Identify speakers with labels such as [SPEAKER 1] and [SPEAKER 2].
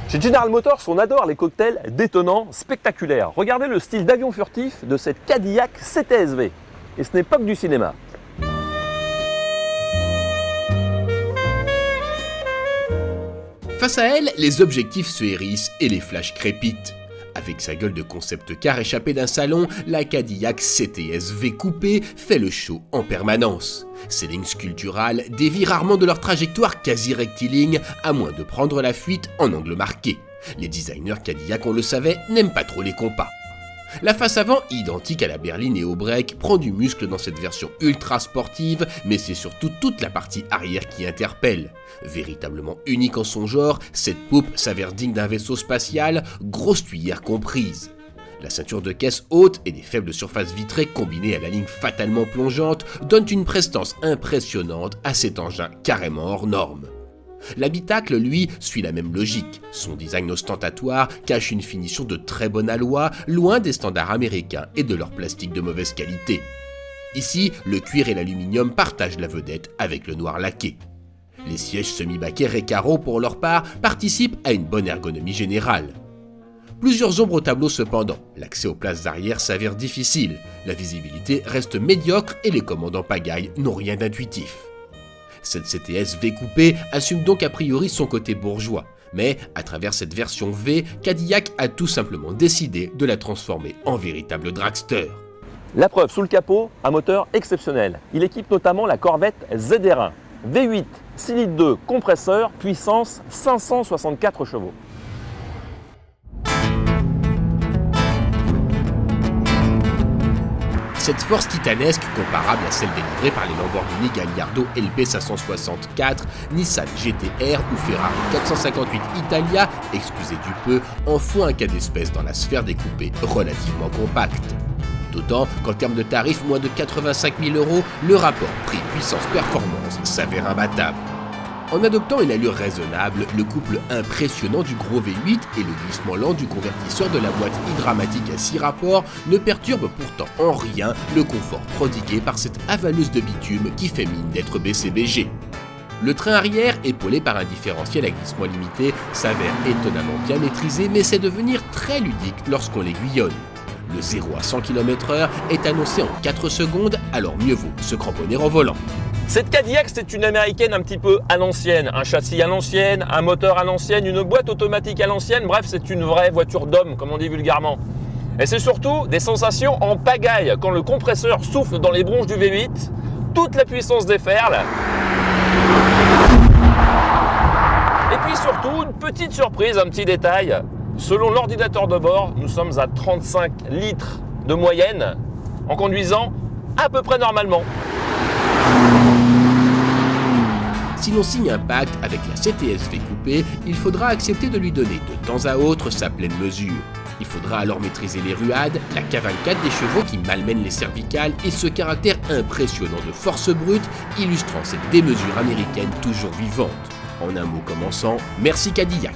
[SPEAKER 1] Chez General Motors, on adore les cocktails détonnants, spectaculaires. Regardez le style d'avion furtif de cette Cadillac CTS-V. Et ce n'est pas que du cinéma.
[SPEAKER 2] Face à elle, les objectifs se hérissent et les flashs crépitent. Avec sa gueule de concept car échappée d'un salon, la Cadillac CTS-V coupé fait le show en permanence. Ses lignes sculpturales dévient rarement de leur trajectoire quasi rectiligne, à moins de prendre la fuite en angle marqué. Les designers Cadillac, on le savait, n'aiment pas trop les compas. La face avant, identique à la berline et au break, prend du muscle dans cette version ultra sportive, mais c'est surtout toute la partie arrière qui interpelle. Véritablement unique en son genre, cette poupe s'avère digne d'un vaisseau spatial, grosse tuyère comprise. La ceinture de caisse haute et des faibles surfaces vitrées combinées à la ligne fatalement plongeante donnent une prestance impressionnante à cet engin carrément hors norme. L'habitacle, lui, suit la même logique. Son design ostentatoire cache une finition de très bon aloi, loin des standards américains et de leur plastique de mauvaise qualité. Ici, le cuir et l'aluminium partagent la vedette avec le noir laqué. Les sièges semi-baquets Recaro, pour leur part, participent à une bonne ergonomie générale. Plusieurs ombres au tableau cependant, l'accès aux places arrière s'avère difficile, la visibilité reste médiocre et les commandes en pagaille n'ont rien d'intuitif. Cette CTS-V coupé assume donc a priori son côté bourgeois, mais à travers cette version V, Cadillac a tout simplement décidé de la transformer en véritable dragster.
[SPEAKER 1] La preuve, sous le capot, un moteur exceptionnel. Il équipe notamment la Corvette ZR1, V8, 6 litres 2, compresseur, puissance 564 chevaux.
[SPEAKER 2] Cette force titanesque, comparable à celle délivrée par les Lamborghini Gallardo LP564, Nissan GT-R ou Ferrari 458 Italia, excusez du peu, en font un cas d'espèce dans la sphère des coupés relativement compacts. D'autant qu'en termes de tarifs, moins de 85 000 €, le rapport prix-puissance-performance s'avère imbattable. En adoptant une allure raisonnable, le couple impressionnant du gros V8 et le glissement lent du convertisseur de la boîte hydramatique à 6 rapports ne perturbent pourtant en rien le confort prodigué par cette avaleuse de bitume qui fait mine d'être BCBG. Le train arrière, épaulé par un différentiel à glissement limité, s'avère étonnamment bien maîtrisé, mais c'est devenir très ludique lorsqu'on l'aiguillonne. Le 0 à 100 km/h est annoncé en 4 secondes, alors mieux vaut se cramponner en volant.
[SPEAKER 1] Cette Cadillac, c'est une américaine un petit peu à l'ancienne, un châssis à l'ancienne, un moteur à l'ancienne, une boîte automatique à l'ancienne, bref, c'est une vraie voiture d'homme, comme on dit vulgairement. Et c'est surtout des sensations en pagaille, quand le compresseur souffle dans les bronches du V8, toute la puissance déferle. Et puis surtout, une petite surprise, un petit détail, selon l'ordinateur de bord, nous sommes à 35 litres de moyenne, en conduisant à peu près normalement.
[SPEAKER 2] Si l'on signe un pacte avec la CTS-V coupé, il faudra accepter de lui donner de temps à autre sa pleine mesure. Il faudra alors maîtriser les ruades, la cavalcade des chevaux qui malmènent les cervicales et ce caractère impressionnant de force brute illustrant cette démesure américaine toujours vivante. En un mot commençant, merci Cadillac.